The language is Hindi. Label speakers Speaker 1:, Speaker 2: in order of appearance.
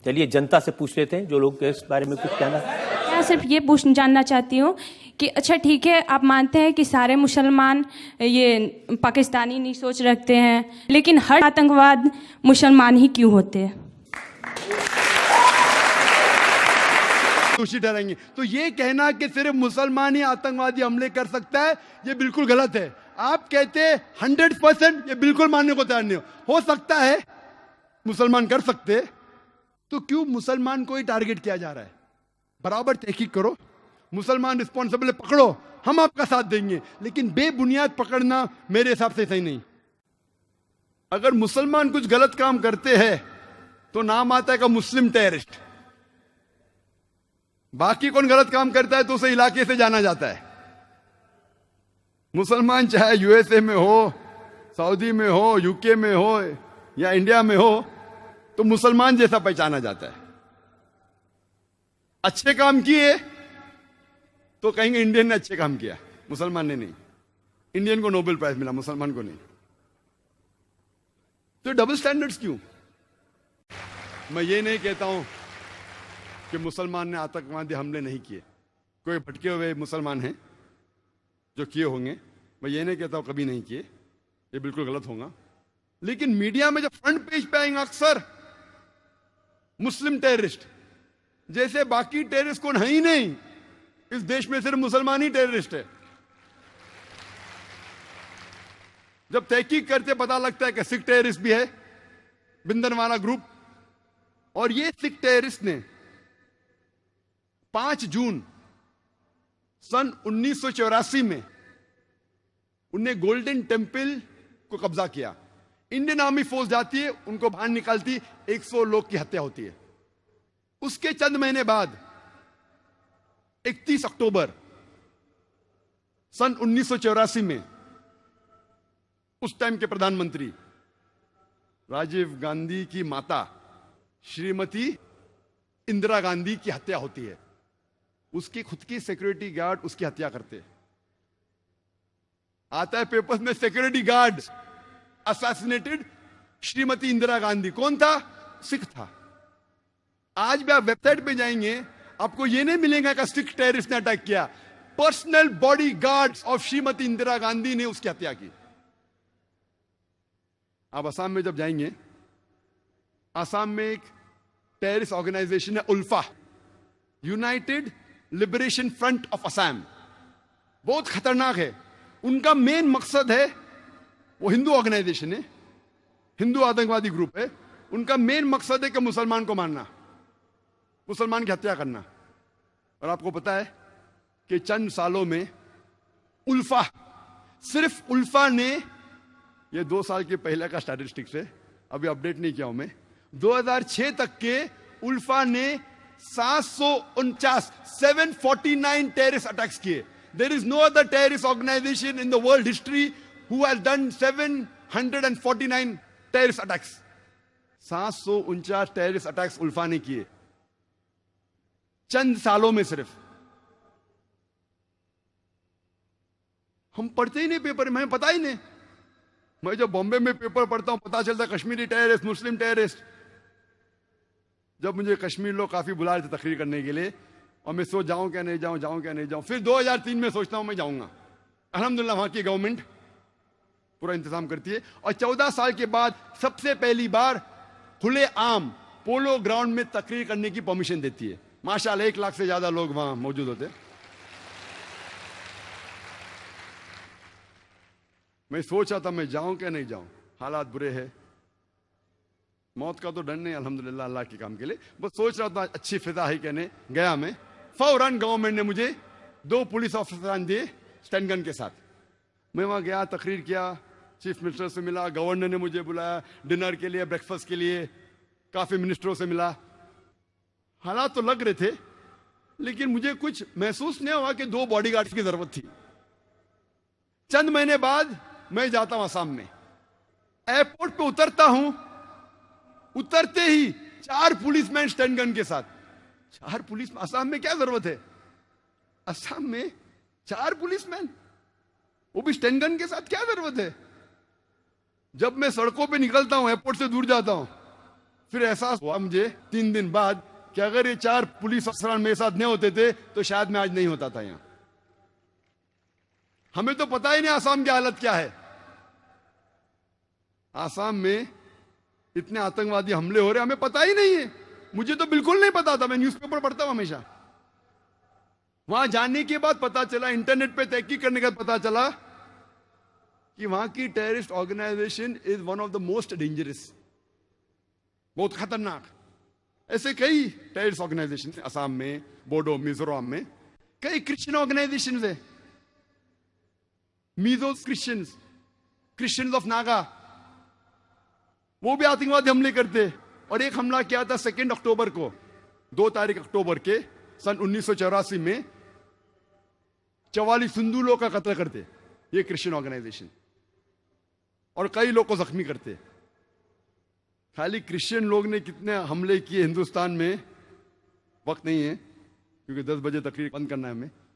Speaker 1: चलिए जनता से पूछ लेते हैं जो लोग इस बारे में कुछ कहना।
Speaker 2: मैं सिर्फ ये जानना चाहती हूँ कि अच्छा ठीक है, आप मानते हैं कि सारे मुसलमान ये पाकिस्तानी नहीं सोच रखते हैं, लेकिन हर आतंकवाद मुसलमान ही क्यों होते हैं?
Speaker 3: दोषी ठहराएंगे। तो ये कहना कि सिर्फ मुसलमान ही आतंकवादी हमले कर सकता है, ये बिल्कुल गलत है। आप कहते हैं 100%, ये बिल्कुल मानने को तैयार नहीं हो सकता है मुसलमान कर सकते, तो क्यों मुसलमान को ही टारगेट किया जा रहा है? बराबर तहकीक करो, मुसलमान रिस्पॉन्सिबल पकड़ो, हम आपका साथ देंगे, लेकिन बेबुनियाद पकड़ना मेरे हिसाब से सही नहीं। अगर मुसलमान कुछ गलत काम करते हैं तो नाम आता है का मुस्लिम टेररिस्ट। बाकी कौन गलत काम करता है तो उसे इलाके से जाना जाता है। मुसलमान चाहे यूएसए में हो, सऊदी में हो, यूके में हो या इंडिया में हो, तो मुसलमान जैसा पहचाना जाता है। अच्छे काम किए तो कहेंगे इंडियन ने अच्छे काम किया, मुसलमान ने नहीं। इंडियन को नोबेल प्राइज मिला, मुसलमान को नहीं। तो डबल स्टैंडर्ड्स क्यों? मैं ये नहीं कहता हूं कि मुसलमान ने आतंकवादी हमले नहीं किए। कोई भटके हुए मुसलमान हैं जो किए होंगे, मैं ये नहीं कहता हूं कभी नहीं किए, ये बिल्कुल गलत होगा। लेकिन मीडिया में जब फ्रंट पेज पे आएंगे अक्सर मुस्लिम टेररिस्ट, जैसे बाकी टेररिस्ट कौन है ही नहीं, इस देश में सिर्फ मुसलमान ही टेररिस्ट है। जब तहकीक करते पता लगता है कि सिख टेररिस्ट भी है, बिंदनवाला ग्रुप। और ये सिख टेररिस्ट ने 5 जून सन 1984 में उन्हें गोल्डन टेम्पल को कब्जा किया। इंडियन आर्मी फोर्स जाती है, उनको बाहर निकालती, 100 लोग की हत्या होती है। उसके चंद महीने बाद 31 अक्टूबर सन 1984 में उस टाइम के प्रधानमंत्री राजीव गांधी की माता श्रीमती इंदिरा गांधी की हत्या होती है। उसकी खुद की सिक्योरिटी गार्ड उसकी हत्या करते हैं। आता है पेपर्स में security guard assassinated Shrimati Indira Gandhi. कौन था? सिख था। आज भी आप वेबसाइट पे जाएंगे, आपको यह नहीं मिलेगा कि सिख टेररिस्ट ने अटैक किया। Personal body guards of Shrimati Indira Gandhi ने उसकी हत्या की। आप असम में जब जाएंगे, असम में एक टेररिस्ट ऑर्गेनाइजेशन है ULFA, United Liberation Front of Assam. बहुत खतरनाक है। उनका मेन मकसद है, वो हिंदू ऑर्गेनाइजेशन है, हिंदू आतंकवादी ग्रुप है। उनका मेन मकसद है कि मुसलमान को मारना, मुसलमान की हत्या करना। और आपको पता है कि चंद सालों में उल्फा, सिर्फ उल्फा ने, ये 2 साल के पहले का स्टैटिस्टिक्स है, अभी अपडेट नहीं किया हूं मैं, 2006 तक के उल्फा ने 749 टेररिस्ट अटैक्स किए। There is no other terrorist organization in the world history who has done 749 terrorist attacks. 749 terrorist attacks ULFA ने किए चंद सालों में सिर्फ। हम पढ़ते ही नहीं पेपर में, हमें पता ही नहीं। मैं जब बॉम्बे में पेपर पढ़ता हूं, पता चलता कश्मीरी टेररिस्ट, मुस्लिम टेररिस्ट। जब मुझे कश्मीर लोग काफी बुला रहे थे तकरीर करने के लिए, और मैं सोच जाऊं क्या नहीं जाऊं, जाऊं क्या नहीं जाऊं। फिर 2003 में सोचता हूं मैं जाऊंगा। अल्हम्दुलिल्लाह वहां की गवर्नमेंट पूरा इंतजाम करती है। और 14 साल के बाद सबसे पहली बार खुले आम पोलो ग्राउंड में तकरीर करने की परमिशन देती है। माशाल्लाह 1 लाख से ज्यादा लोग वहां मौजूद होते। मैं सोच रहा था मैं जाऊं क्या नहीं जाऊं, हालात बुरे हैं। मौत का तो डर नहीं अल्हम्दुलिल्लाह अल्लाह के काम के लिए, बस सोच रहा था अच्छी फिजा है कहने गया मैं। फौरन गवर्नमेंट ने मुझे 2 पुलिस ऑफिसर दिए स्टैंड गन के साथ। मैं वहां गया, तकरीर किया, चीफ मिनिस्टर से मिला, गवर्नर ने मुझे बुलाया डिनर के लिए, ब्रेकफास्ट के लिए, काफी मिनिस्टरों से मिला। हालात तो लग रहे थे, लेकिन मुझे कुछ महसूस नहीं हुआ कि 2 बॉडीगार्ड्स की जरूरत थी। चंद महीने बाद मैं जाता हूं असम में, एयरपोर्ट पे उतरता हूं, उतरते ही 4 पुलिसमैन स्टैंड गन के साथ। 4 पुलिस, असम में क्या जरूरत है? असम में 4 पुलिसमैन, वो भी स्टैंड गन के साथ, क्या जरूरत है? जब मैं सड़कों पे निकलता हूं, एयरपोर्ट से दूर जाता हूं, फिर एहसास हुआ मुझे 3 दिन बाद कि अगर ये 4 पुलिस अफसरान मेरे साथ नहीं होते थे तो शायद मैं आज नहीं होता था यहां। हमें तो पता ही नहीं आसाम की हालत क्या है। आसाम में इतने आतंकवादी हमले हो रहे हमें पता ही नहीं है। मुझे तो बिल्कुल नहीं पता था, मैं न्यूज़पेपर पढ़ता हूं हमेशा। वहां जाने के बाद पता चला, इंटरनेट पे तहकीक करने के बाद पता चला कि वहां की terrorist organization is one of the most dangerous, बहुत खतरनाक। ऐसे कई टेररिस्ट ऑर्गेनाइजेशन असम में, बोडो, मिजोरम में कई क्रिश्चियन ऑर्गेनाइजेशन है, मीजो क्रिश्चियंस ऑफ नागा, वो भी आतंकवादी हमले करते। और एक हमला किया था 2 अक्टूबर को, 2 तारीख अक्टूबर के सन 1984 में 44 हिंदू लोग का कत्ल करते ये क्रिश्चियन ऑर्गेनाइजेशन, और कई लोग को जख्मी करते। खाली क्रिश्चियन लोग ने कितने हमले किए हिंदुस्तान में वक्त नहीं है, क्योंकि 10 बजे तकरीर बंद करना है हमें।